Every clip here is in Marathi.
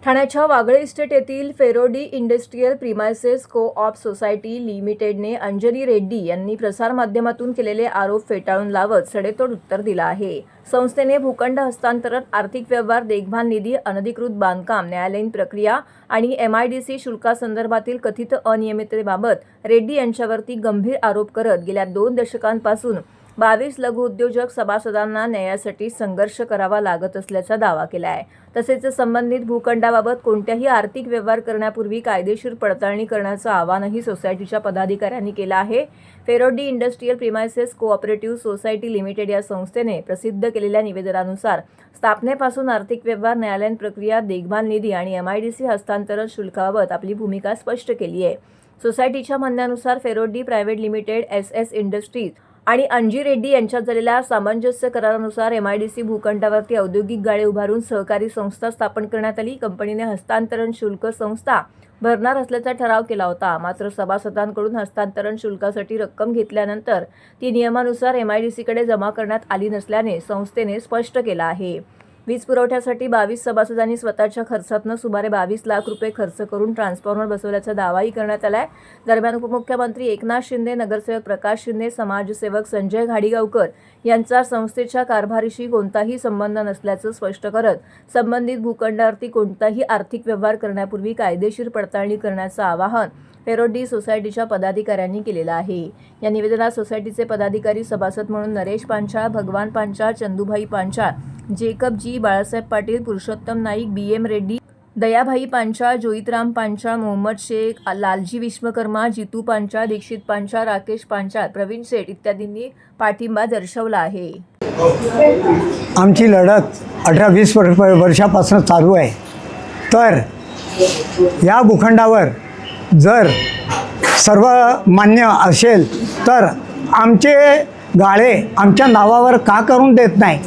ठाण्याच्या वागळे इस्टेट येथील Ferodo industrial premises co-op society लिमिटेडने अंजली रेड्डी यांनी प्रसारमाध्यमातून केलेले आरोप फेटाळून लावत सडेतोड उत्तर दिलं आहे। संस्थेने भूखंड हस्तांतरण, आर्थिक व्यवहार, देखभाल निधी, अनधिकृत बांधकाम, न्यायालयीन प्रक्रिया आणि MIDC शुल्कासंदर्भातील कथित अनियमिततेबाबत रेड्डी यांच्यावरती गंभीर आरोप करत गेल्या 2 दशकांपासून 22 लघु उद्योजक सभासदांना न्यायासाठी संघर्ष करावा लागत असल्याचा दावा केला आहे। तसेच संबंधित भूखंडाबाबत कोणत्याही आर्थिक व्यवहार करण्यापूर्वी कायदेशीर पडताळणी करण्याचं आवाहनही सोसायटीच्या पदाधिकाऱ्यांनी केलं आहे। Ferodo industrial premises cooperative society limited या संस्थेने प्रसिद्ध केलेल्या निवेदनानुसार स्थापनेपासून आर्थिक व्यवहार, न्यायालयीन प्रक्रिया, देखभाल निधी आणि MIDC हस्तांतरण शुल्काबाबत आपली भूमिका स्पष्ट केली आहे। सोसायटीच्या म्हणण्यानुसार फेरोडी प्रायव्हेट लिमिटेड, SS इंडस्ट्रीज आणि अंजी रेड्डी यांच्यात झालेल्या सामंजस्य करारानुसार MIDC भूखंडावरती औद्योगिक गाळे उभारून सहकारी संस्था स्थापन करण्यात आली। कंपनीने हस्तांतरण शुल्क संस्था भरणार असल्याचा ठराव केला होता। मात्र सभासदांकडून हस्तांतरण शुल्कासाठी रक्कम घेतल्यानंतर ती नियमानुसार MIDCकडे जमा करण्यात आली नसल्याने संस्थेने स्पष्ट केलं आहे। वीज पुरवठ्यासाठी 22 सभासदांनी स्वतःच्या खर्चातून सुमारे 22 लाख रुपये खर्च करून ट्रान्सफॉर्मर बसवल्याचा दावाही करण्यात आलाय। दरम्यान उपमुख्यमंत्री एकनाथ शिंदे, नगरसेवक प्रकाश शिंदे, समाजसेवक संजय घाडीगावकर यांचा संस्थेच्या कारभारीशी कोणताही संबंध नसल्याचं स्पष्ट करत संबंधित भूखंडावरती कोणताही आर्थिक व्यवहार करण्यापूर्वी कायदेशीर पडताळणी करण्याचं आवाहन फेरोडी सोसायटीच्या पदाधिकाऱ्यांनी केलेलं आहे। या निवेदनात सोसायटीचे पदाधिकारी सभासद म्हणून नरेश पांचाळ, भगवान पांचाळ, चंदूभाई पांचाळ, जेकब जी, बाळासाहेब पाटील, पुरुषोत्तम नाईक, BM रेड्डी, दयाभाई पांचाळ, जोईतराम पांचाळ, मोहम्मद शेख, लालजी विश्वकर्मा, जितू पांचाळ, दीक्षित पांचाळ, राकेश पांचाळ, प्रवीण शेठ इत्यादींनी पाठिंबा दर्शवला आहे। आमची लढत 18-20 वर्षापासून चालू आहे। तर या भूखंडावर जर सर्व मान्य असेल तर आमचे गाळे आमच्या नावावर का करून देत नाही?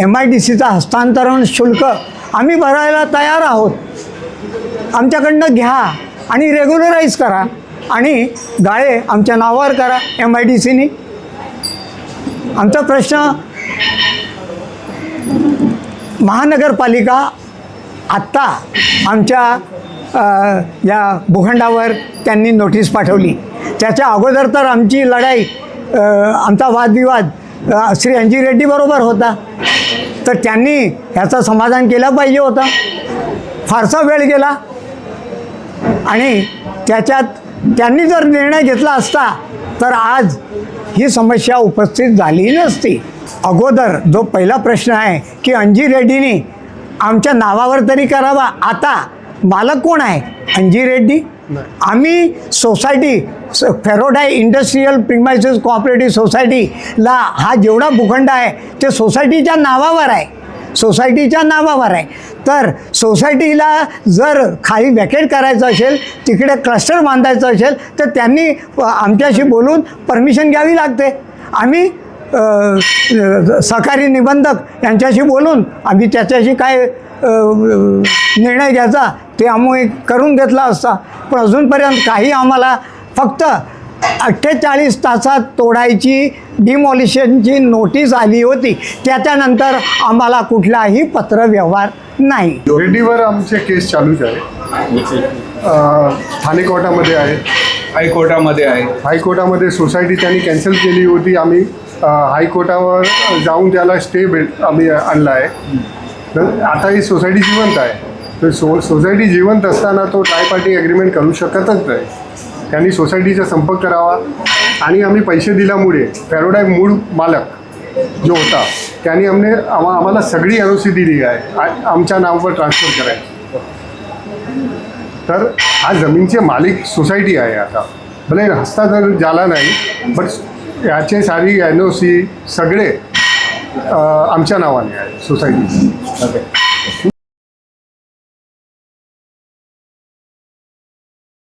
MIDCचा हस्तांतरण शुल्क आम्ही भरायला तयार आहोत। आमच्याकडनं घ्या आणि रेग्युलराईज करा आणि गाळे आमच्या नावावर करा MIDCनी। आमचा प्रश्न महानगरपालिका आत्ता आमच्या या भूखंडावर त्यांनी नोटीस पाठवली। त्याच्या अगोदर तर आमची लढाई, आमचा वादविवाद श्री अंजी रेड्डी बरोबर होता, तर त्यांनी ह्याचं समाधान केलं पाहिजे होतं। फारसा वेळ गेला आणि त्याच्यात त्यांनी जर निर्णय घेतला असता तर आज ही समस्या उपस्थित झाली नसती। अगोदर जो पहिला प्रश्न आहे की अंजी रेड्डीने आमच्या नावावर तरी करावा। आता मालक कोण आहे? अंजी रेड्डी। आम्ही सोसायटी फेरोडी इंडस्ट्रियल प्रिमायसेस कोऑपरेटिव्ह सोसायटीला हा जेवढा भूखंड आहे ते सोसायटीच्या नावावर आहे, सोसायटीच्या नावावर आहे। तर सोसायटीला जर खाली वॅकेट करायचं असेल, तिकडे क्लस्टर बांधायचं असेल तर त्यांनी आमच्याशी बोलून परमिशन घ्यावी लागते। आम्ही सहकारी निबंधक यांच्याशी बोलून आम्ही त्याच्याशी काय निर्णय घ्यायचा ते आम्ही करून घेतला असता, पण अजूनपर्यंत काही आम्हाला फक्त 48 तासात तोडायची डिमॉलिशनची नोटीस आली होती। त्याच्यानंतर आम्हाला कुठलाही पत्र व्यवहार नाही। रेड्डीवर आमचे केस चालूच आहे। ठाणे कोर्टामध्ये आहे, हायकोर्टामध्ये आहे। हायकोर्टामध्ये सोसायटी त्यांनी कॅन्सल केली होती। आम्ही हायकोर्टावर जाऊन त्याला स्टे आम्ही आणला आहे। तर आता ही सोसायटी जिवंत आहे। तर सोसायटी जिवंत असताना तो ट्राय पार्टी ॲग्रीमेंट करू शकतच नाही। त्यांनी सोसायटीचा संपर्क करावा आणि आम्ही पैसे दिल्यामुळे फेरोडी मूळ मालक जो होता त्यांनी आम्हाला सगळी NOC दिली आहे आमच्या नावावर ट्रान्सफर करायची। तर हा जमीनचे मालिक सोसायटी आहे। आता भले हस्तांतरण झाला नाही, पण याचे सारी NOC सगळे आमच्या नावाने आहे सोसायटी।